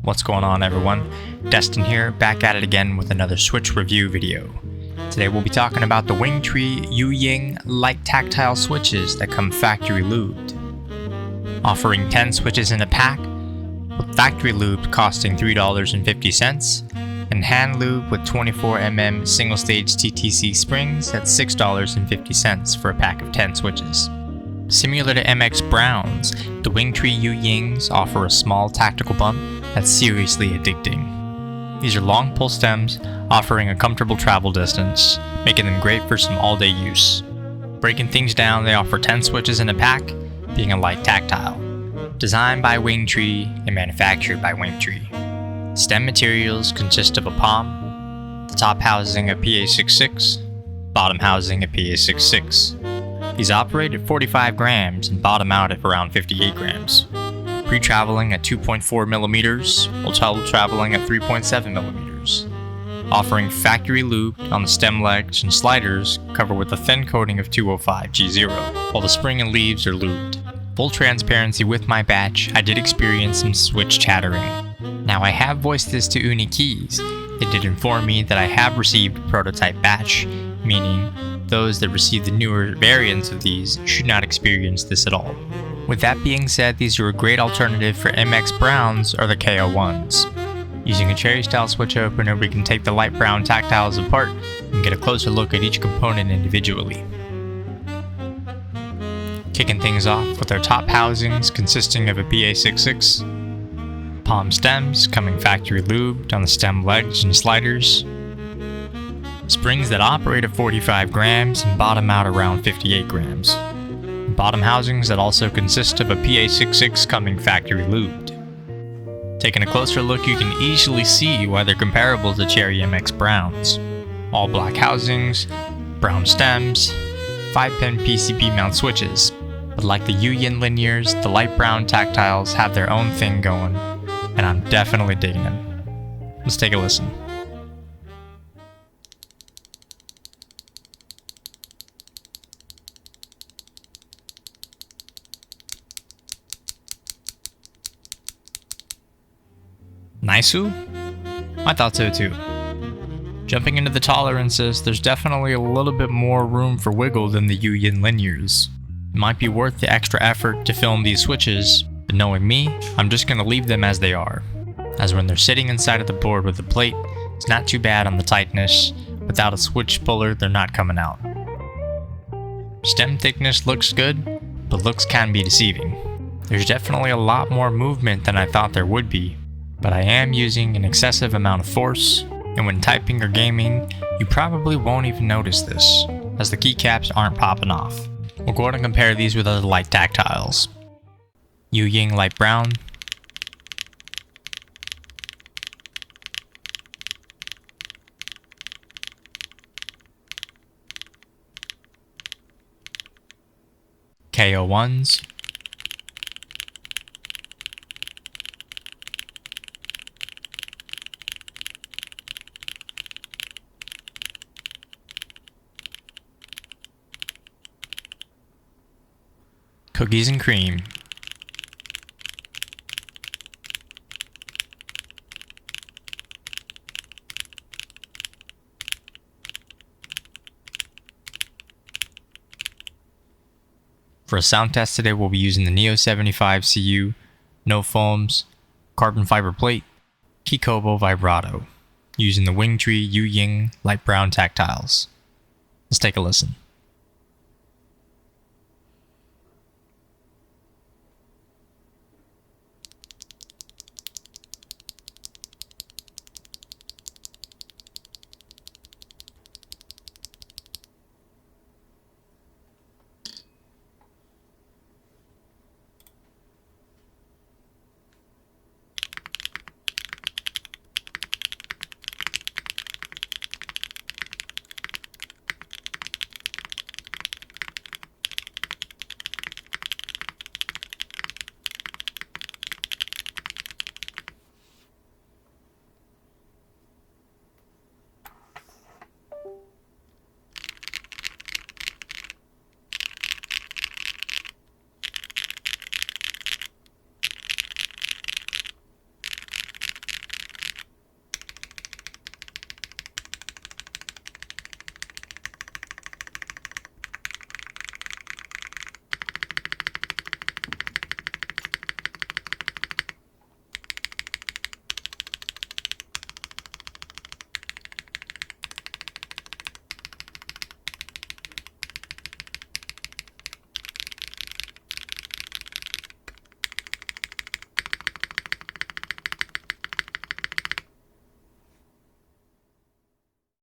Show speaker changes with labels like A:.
A: What's going on, everyone? Destin here, back at it again with another Switch review video. Today we'll be talking about the WINGTREE YuYing light tactile switches that come factory lubed. Offering 10 switches in a pack, with factory lubed costing $3.50, and hand lube with 24mm single stage TTC springs at $6.50 for a pack of 10 switches. Similar to MX Browns, the WINGTREE YuYings offer a small tactical bump that's seriously addicting. These are long pull stems, offering a comfortable travel distance, making them great for some all-day use. Breaking things down, they offer 10 switches in a pack, being a light tactile. Designed by WINGTREE and manufactured by WINGTREE. Stem materials consist of a palm, the top housing a PA66, bottom housing a PA66. These operate at 45 grams and bottom out at around 58 grams. Pre-traveling at 2.4mm, while traveling at 3.7mm. Offering factory lube on the stem legs and sliders covered with a thin coating of 205 G0, while the spring and leaves are lubed. Full transparency with my batch, I did experience some switch chattering. Now I have voiced this to Uni Keys. They did inform me that I have received a prototype batch, meaning those that receive the newer variants of these should not experience this at all. With that being said, these are a great alternative for MX Browns or the KO1s. Using a cherry style switch opener, we can take the light brown tactiles apart and get a closer look at each component individually. Kicking things off with our top housings consisting of a PA66, palm stems coming factory lubed on the stem legs and sliders, springs that operate at 45 grams and bottom out around 58 grams. Bottom housings that also consist of a PA66 coming factory lubed. Taking a closer look, you can easily see why they're comparable to Cherry MX Browns. All black housings, brown stems, 5-pin PCB mount switches. But like the YuYing linears, the light brown tactiles have their own thing going, and I'm definitely digging them. Let's take a listen. Nice-oo? I thought so too. Jumping into the tolerances, there's definitely a little bit more room for wiggle than the YuYing linears. It might be worth the extra effort to film these switches, but knowing me, I'm just going to leave them as they are. As when they're sitting inside of the board with a plate, it's not too bad on the tightness. Without a switch puller, they're not coming out. Stem thickness looks good, but looks can be deceiving. There's definitely a lot more movement than I thought there would be. But I am using an excessive amount of force, and when typing or gaming, you probably won't even notice this, as the keycaps aren't popping off. We'll go ahead and compare these with other light tactiles. YuYing Light Brown, KO1s, Cookies and Cream, For a sound test today, we'll be using the Neo 75 CU, no foams, carbon fiber plate, Kikobo vibrato, using the WINGTREE YuYing Light Brown Tactiles. Let's take a listen.